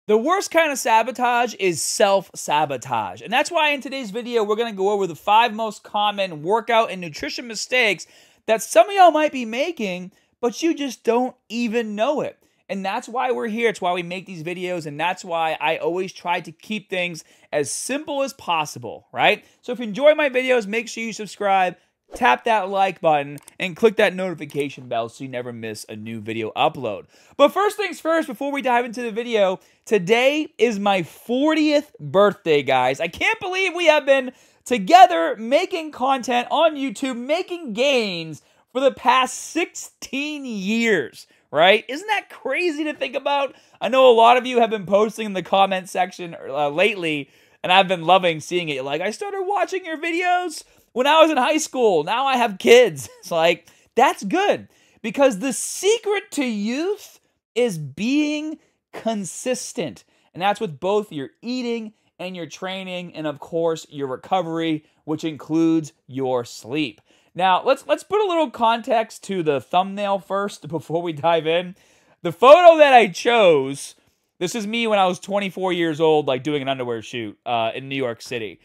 The worst kind of sabotage is self-sabotage. And that's why in today's video, we're going to go over the 5 most common workout and nutrition mistakes that some of y'all might be making, but you just don't even know it. And that's why we're here. It's why we make these videos, and that's why I always try to keep things as simple as possible, right? So if you enjoy my videos, make sure you subscribe, tap that like button, and click that notification bell so you never miss a new video upload. But first things first, before we dive into the video, today is my 40th birthday, guys. I can't believe we have been together making content on YouTube, making gains for the past 16 years, right? Isn't that crazy to think about? I know a lot of you have been posting in the comment section lately, and I've been loving seeing it. You're like, I started watching your videos when I was in high school. Now I have kids. It's like, that's good. Because the secret to youth is being consistent. And that's with both your eating and your training, and of course, your recovery, which includes your sleep. Now, let's put a little context to the thumbnail first before we dive in. The photo that I chose, this is me when I was 24 years old, like doing an underwear shoot in New York City.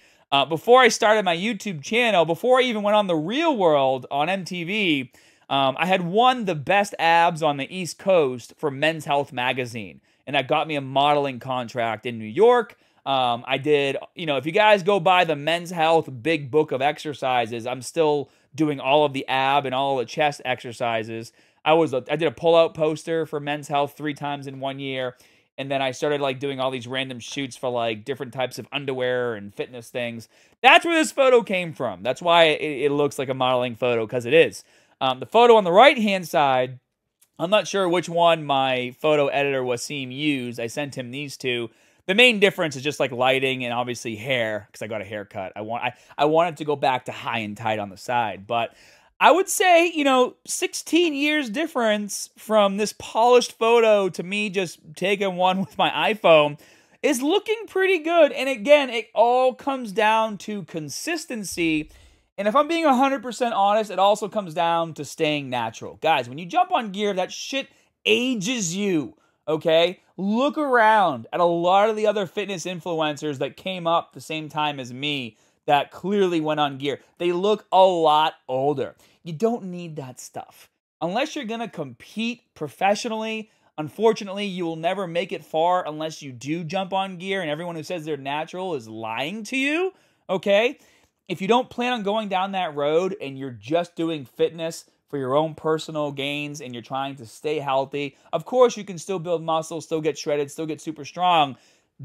Before I started my YouTube channel, before I even went on The Real World on MTV, I had won the best abs on the East Coast for Men's Health magazine. And that got me a modeling contract in New York. I did, if you guys go by the Men's Health big book of exercises, I'm still doing all of the ab and all of the chest exercises. I did a pull-out poster for Men's Health 3 times in 1 year. And then I started like doing all these random shoots for like different types of underwear and fitness things. That's where this photo came from. That's why it looks like a modeling photo, because it is. The photo on the right-hand side, I'm not sure which one my photo editor Wasim used. I sent him these two. The main difference is just like lighting and obviously hair, because I got a haircut. I wanted to go back to high and tight on the side, but I would say, 16 years difference from this polished photo to me just taking one with my iPhone is looking pretty good. And again, it all comes down to consistency. And if I'm being 100% honest, it also comes down to staying natural. Guys, when you jump on gear, that shit ages you, okay? Look around at a lot of the other fitness influencers that came up the same time as me that clearly went on gear. They look a lot older. You don't need that stuff. Unless you're going to compete professionally, unfortunately, you will never make it far unless you do jump on gear, and everyone who says they're natural is lying to you, okay? If you don't plan on going down that road and you're just doing fitness for your own personal gains and you're trying to stay healthy, of course you can still build muscle, still get shredded, still get super strong.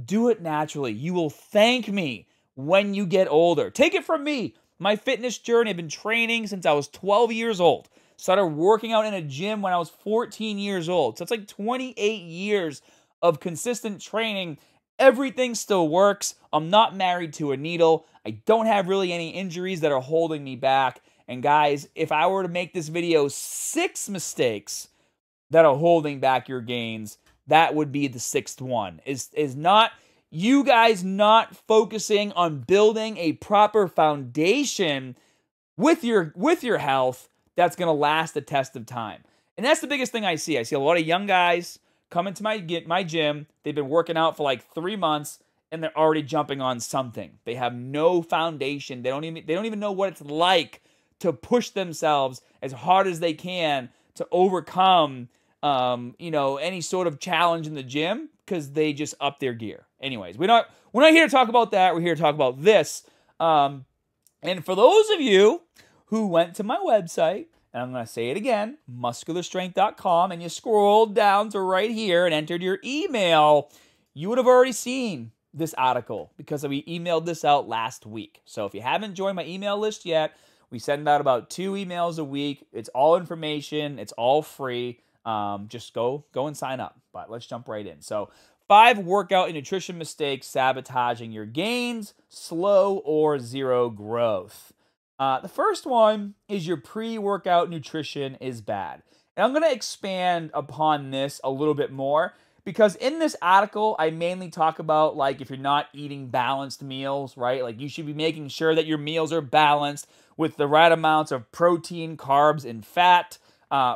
Do it naturally. You will thank me when you get older. Take it from me. My fitness journey, I've been training since I was 12 years old. Started working out in a gym when I was 14 years old. So it's like 28 years of consistent training. Everything still works. I'm not married to a needle. I don't have really any injuries that are holding me back. And guys, if I were to make this video 6 mistakes that are holding back your gains, that would be the 6th one. Is not you guys not focusing on building a proper foundation with your health that's going to last the test of time. And that's the biggest thing I see. I see a lot of young guys come into my gym. They've been working out for like 3 months and they're already jumping on something. They have no foundation. They don't even know what it's like to push themselves as hard as they can to overcome any sort of challenge in the gym, because they just up their gear. Anyways, we're not here to talk about that. We're here to talk about this. And for those of you who went to my website, and I'm going to say it again, muscularstrength.com, and you scrolled down to right here and entered your email, you would have already seen this article because we emailed this out last week. So if you haven't joined my email list yet, we send out about 2 emails a week. It's all information. It's all free. Just go and sign up. But let's jump right in. So 5 workout and nutrition mistakes sabotaging your gains, slow or zero growth. The first one is your pre-workout nutrition is bad. And I'm going to expand upon this a little bit more because in this article, I mainly talk about like if you're not eating balanced meals, right? Like you should be making sure that your meals are balanced with the right amounts of protein, carbs, and fat.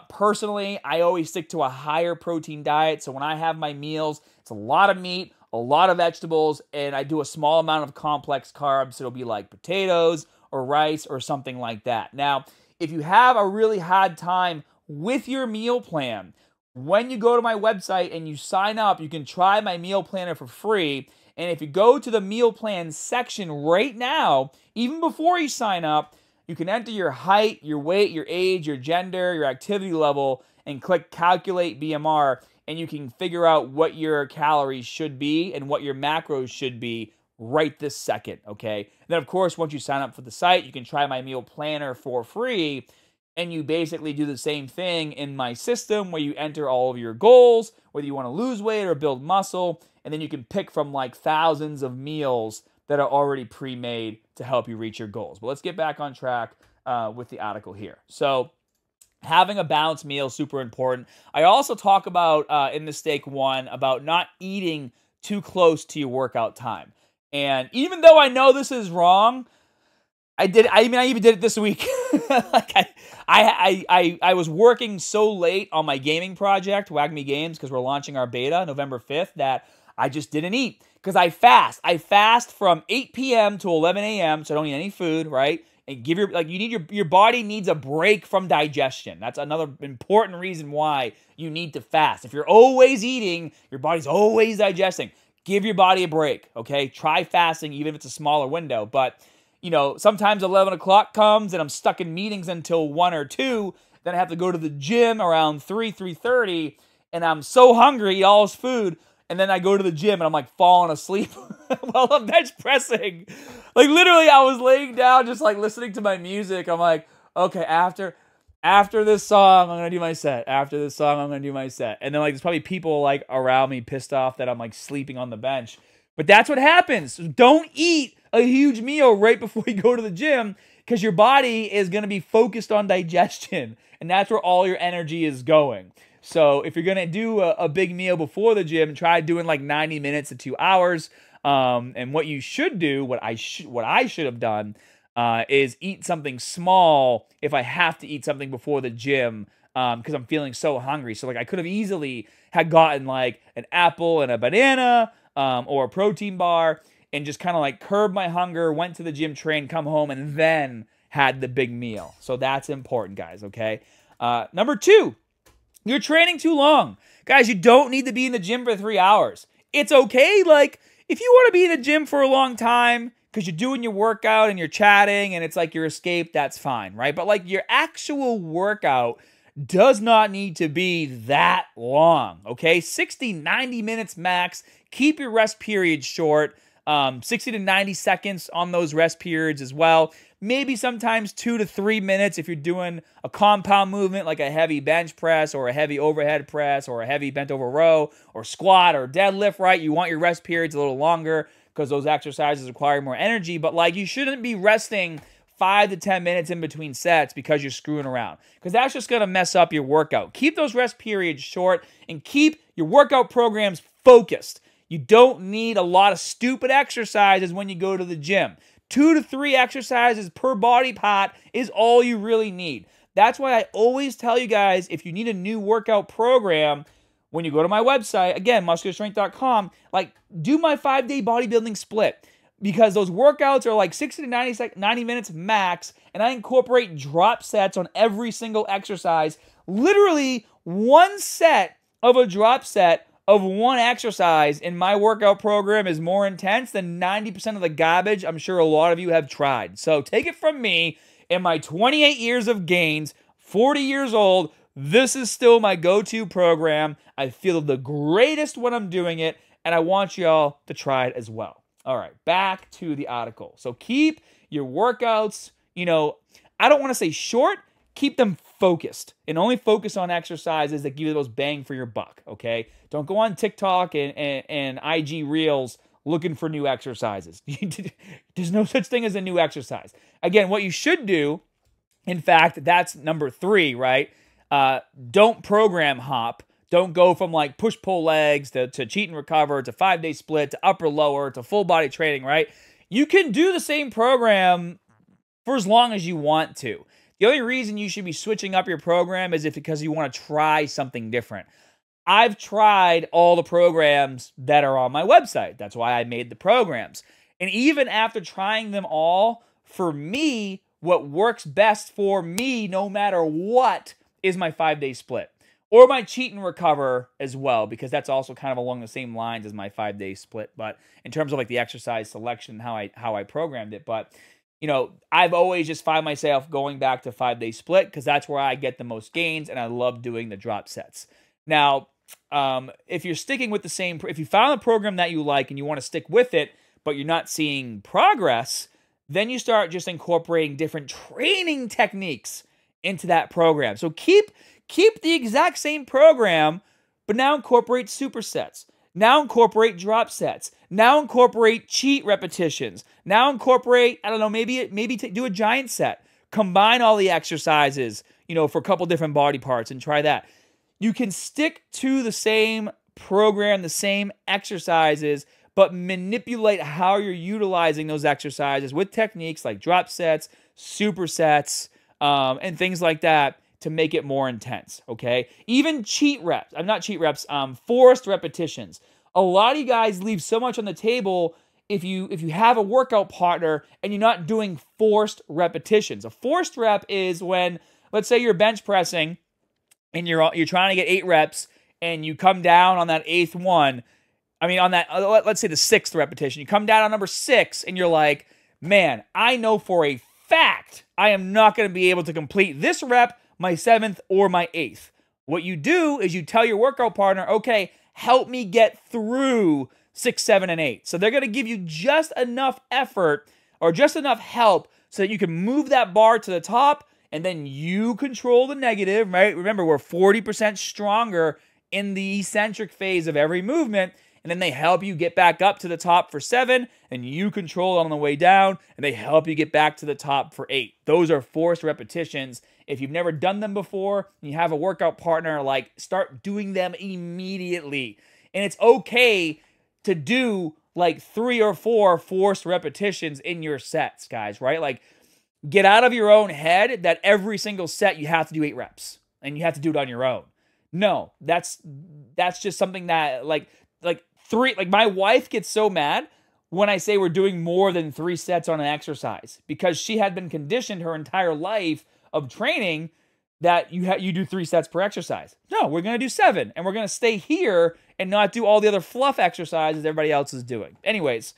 Personally, I always stick to a higher protein diet. So when I have my meals, it's a lot of meat, a lot of vegetables, and I do a small amount of complex carbs. So it'll be like potatoes or rice or something like that. Now, if you have a really hard time with your meal plan, when you go to my website and you sign up, you can try my meal planner for free. And if you go to the meal plan section right now, even before you sign up, you can enter your height, your weight, your age, your gender, your activity level, and click Calculate BMR, and you can figure out what your calories should be and what your macros should be right this second, okay? And then, of course, once you sign up for the site, you can try my meal planner for free, and you basically do the same thing in my system where you enter all of your goals, whether you want to lose weight or build muscle, and then you can pick from like thousands of meals that are already pre-made to help you reach your goals. But let's get back on track with the article here. So having a balanced meal is super important. I also talk about in Mistake 1 about not eating too close to your workout time. And even though I know this is wrong, I even did it this week. Like I was working so late on my gaming project, Wag-Me Games, because we're launching our beta November 5th, that I just didn't eat. Because I fast. I fast from 8 p.m. to 11 a.m., so I don't eat any food, right? And give your body needs a break from digestion. That's another important reason why you need to fast. If you're always eating, your body's always digesting. Give your body a break, okay? Try fasting, even if it's a smaller window. But, you know, sometimes 11 o'clock comes and I'm stuck in meetings until 1 or 2. Then I have to go to the gym around 3:30, and I'm so hungry, eat all this food. And then I go to the gym and I'm like falling asleep while I'm bench pressing. Like literally I was laying down just like listening to my music. I'm like, okay, after this song, I'm going to do my set. After this song, I'm going to do my set. And then like there's probably people like around me pissed off that I'm like sleeping on the bench. But that's what happens. Don't eat a huge meal right before you go to the gym, because your body is going to be focused on digestion. And that's where all your energy is going. So if you're going to do a big meal before the gym, try doing like 90 minutes to 2 hours. And what you should do, what I should have done, is eat something small if I have to eat something before the gym, because I'm feeling so hungry. So like I could have easily had gotten like an apple and a banana, or a protein bar, and just kind of like curbed my hunger, went to the gym, trained, come home, and then had the big meal. So that's important, guys, okay? Number 2. You're training too long. Guys, you don't need to be in the gym for 3 hours. It's okay, like, if you want to be in the gym for a long time because you're doing your workout and you're chatting and it's like your escape, that's fine, right? But, like, your actual workout does not need to be that long, okay? 60, 90 minutes max. Keep your rest periods short. 60 to 90 seconds on those rest periods as well. Maybe sometimes 2 to 3 minutes if you're doing a compound movement like a heavy bench press or a heavy overhead press or a heavy bent over row or squat or deadlift, right? You want your rest periods a little longer because those exercises require more energy. But like you shouldn't be resting 5 to 10 minutes in between sets because you're screwing around, because that's just going to mess up your workout. Keep those rest periods short and keep your workout programs focused. You don't need a lot of stupid exercises when you go to the gym. 2 to 3 exercises per body part is all you really need. That's why I always tell you guys, if you need a new workout program, when you go to my website, again, muscularstrength.com, like do my 5-day bodybuilding split, because those workouts are like 60 to 90 minutes max, and I incorporate drop sets on every single exercise. Literally, one set of a drop set of one exercise in my workout program is more intense than 90% of the garbage I'm sure a lot of you have tried. So take it from me, in my 28 years of gains, 40 years old, this is still my go-to program. I feel the greatest when I'm doing it, and I want y'all to try it as well. All right, back to the article. So keep your workouts, you know, I don't want to say short, keep them focused, and only focus on exercises that give you those bang for your buck, okay? Don't go on TikTok and IG Reels looking for new exercises. There's no such thing as a new exercise. Again, what you should do, in fact, that's number 3, right? Don't program hop. Don't go from like push-pull legs to cheat and recover to 5-day split to upper-lower to full body training, right? You can do the same program for as long as you want to. The only reason you should be switching up your program is because you want to try something different. I've tried all the programs that are on my website. That's why I made the programs. And even after trying them all, for me, what works best for me, no matter what, is my 5-day split. Or my cheat and recover as well, because that's also kind of along the same lines as my 5-day split. But in terms of like the exercise selection, how I programmed it. But, you know, I've always just find myself going back to 5-day split because that's where I get the most gains, and I love doing the drop sets. Now, if you're sticking with the same, if you found a program that you like and you want to stick with it, but you're not seeing progress, then you start just incorporating different training techniques into that program. So keep the exact same program, but now incorporate supersets. Now incorporate drop sets. Now incorporate cheat repetitions. Now incorporate, I don't know, maybe do a giant set. Combine all the exercises, you know, for a couple different body parts and try that. You can stick to the same program, the same exercises, but manipulate how you're utilizing those exercises with techniques like drop sets, supersets, and things like that to make it more intense, okay? Even forced repetitions. A lot of you guys leave so much on the table if you have a workout partner and you're not doing forced repetitions. A forced rep is when, let's say you're bench pressing and you're trying to get 8 reps and you come down on that 8th one. I mean, on that, let's say the 6th repetition, you come down on number 6 and you're like, man, I know for a fact I am not going to be able to complete this rep, my 7th or my 8th. What you do is you tell your workout partner, okay, help me get through 6, 7, and 8. So they're going to give you just enough effort or just enough help so that you can move that bar to the top, and then you control the negative, right? Remember, we're 40% stronger in the eccentric phase of every movement, and then they help you get back up to the top for 7, and you control it on the way down, and they help you get back to the top for 8. Those are forced repetitions. If you've never done them before, and you have a workout partner, like, start doing them immediately. And it's okay to do like 3 or 4 forced repetitions in your sets, guys, right? Like, get out of your own head that every single set you have to do 8 reps, and you have to do it on your own. No, that's just something that, like my wife gets so mad when I say we're doing more than 3 sets on an exercise, because she had been conditioned her entire life of training that you do 3 sets per exercise. No, we're going to do 7, and we're going to stay here and not do all the other fluff exercises everybody else is doing. Anyways,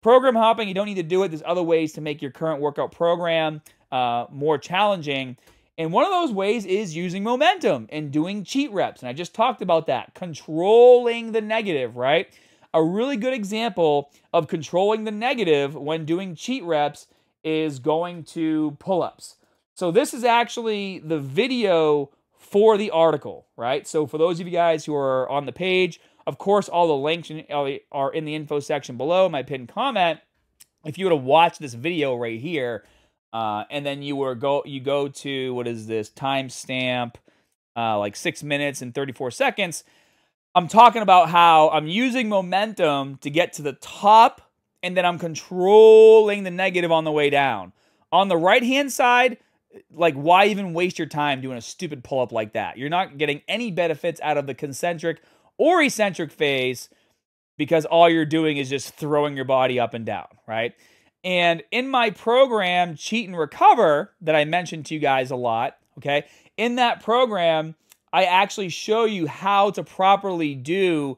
program hopping, you don't need to do it. There's other ways to make your current workout program more challenging. And one of those ways is using momentum and doing cheat reps. And I just talked about that. Controlling the negative, right? A really good example of controlling the negative when doing cheat reps is going to pull-ups. So this is actually the video for the article, right? So for those of you guys who are on the page, of course, all the links are in the info section below, my pinned comment. If you were to watch this video right here, and then you go to, what is this, timestamp, like 6 minutes and 34 seconds, I'm talking about how I'm using momentum to get to the top, and then I'm controlling the negative on the way down. On the right-hand side, like, why even waste your time doing a stupid pull-up like that? You're not getting any benefits out of the concentric or eccentric phase because all you're doing is just throwing your body up and down, right? And in my program, Cheat and Recover, that I mentioned to you guys a lot, okay, in that program, I actually show you how to properly do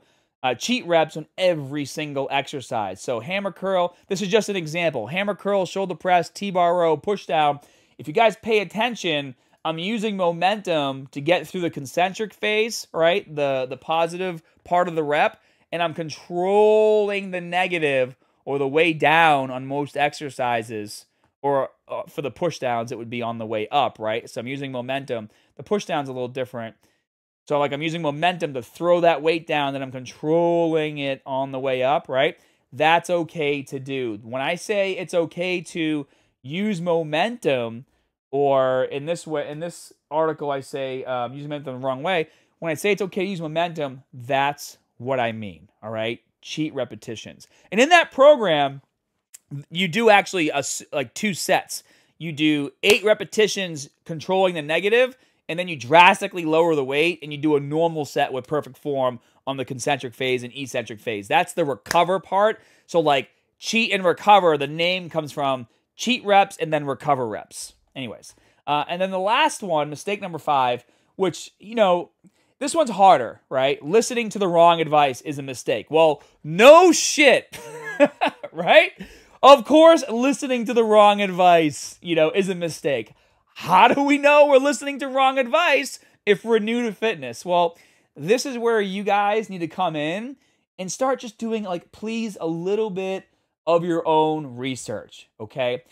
cheat reps on every single exercise. So hammer curl, this is just an example. Hammer curl, shoulder press, T-bar row, push down. If you guys pay attention, I'm using momentum to get through the concentric phase, right? The positive part of the rep, and I'm controlling the negative or the way down on most exercises, or for the push downs, it would be on the way up, right? So I'm using momentum. The push down's a little different. So like I'm using momentum to throw that weight down, then I'm controlling it on the way up, right? That's okay to do. When I say it's okay to use momentum, or in this article I say use momentum the wrong way. When I say it's okay to use momentum, that's what I mean, all right? Cheat repetitions. And in that program, you do actually like 2 sets. You do 8 repetitions controlling the negative, and then you drastically lower the weight and you do a normal set with perfect form on the concentric phase and eccentric phase. That's the recover part. So like cheat and recover, the name comes from cheat reps and then recover reps. Anyways, and then the last one, mistake number 5, which, you know, this one's harder, right? Listening to the wrong advice is a mistake. Well, no shit, right? Of course, listening to the wrong advice, you know, is a mistake. How do we know we're listening to wrong advice if we're new to fitness? Well, this is where you guys need to come in and start just doing, like, please, a little bit of your own research, okay?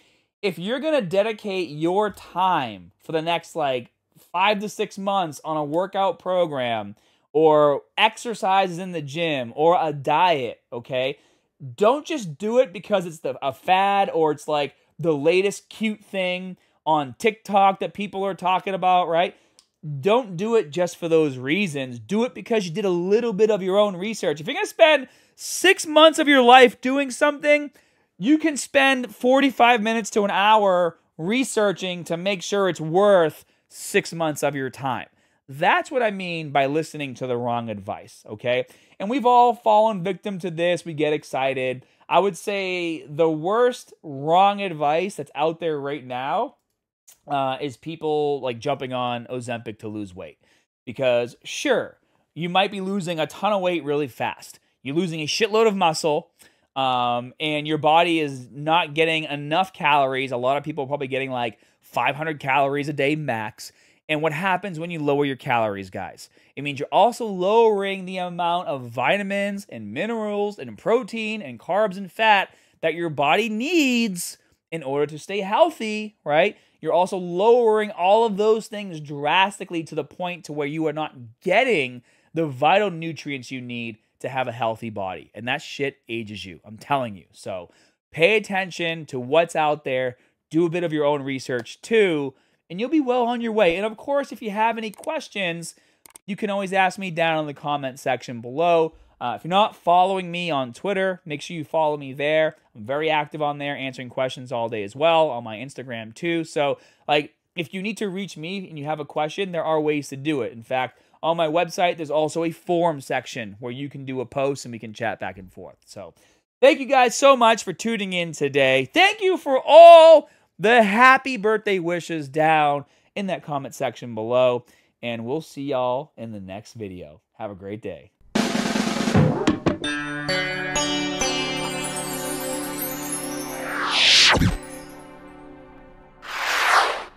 If you're going to dedicate your time for the next, like, 5 to 6 months on a workout program or exercises in the gym or a diet, okay? Don't just do it because it's a fad or it's like the latest cute thing on TikTok that people are talking about, right? Don't do it just for those reasons. Do it because you did a little bit of your own research. If you're going to spend 6 months of your life doing something, you can spend 45 minutes to an hour researching to make sure it's worth 6 months of your time. That's what I mean by listening to the wrong advice, okay? And we've all fallen victim to this. We get excited. I would say the worst wrong advice that's out there right now is people like jumping on Ozempic to lose weight. Because sure, you might be losing a ton of weight really fast. You're losing a shitload of muscle, and your body is not getting enough calories. A lot of people are probably getting like 500 calories a day max. And what happens when you lower your calories, guys? It means you're also lowering the amount of vitamins and minerals and protein and carbs and fat that your body needs in order to stay healthy, right? You're also lowering all of those things drastically to the point to where you are not getting the vital nutrients you need to have a healthy body. And that shit ages you, I'm telling you. So pay attention to what's out there. Do a bit of your own research too, and you'll be well on your way. And of course, if you have any questions, you can always ask me down in the comment section below. If you're not following me on Twitter, make sure you follow me there. I'm very active on there, answering questions all day as well, on my Instagram too. So, like, if you need to reach me and you have a question, there are ways to do it. In fact, on my website, there's also a forum section where you can do a post and we can chat back and forth. So, thank you guys so much for tuning in today. Thank you for all the happy birthday wishes down in that comment section below. And we'll see y'all in the next video. Have a great day.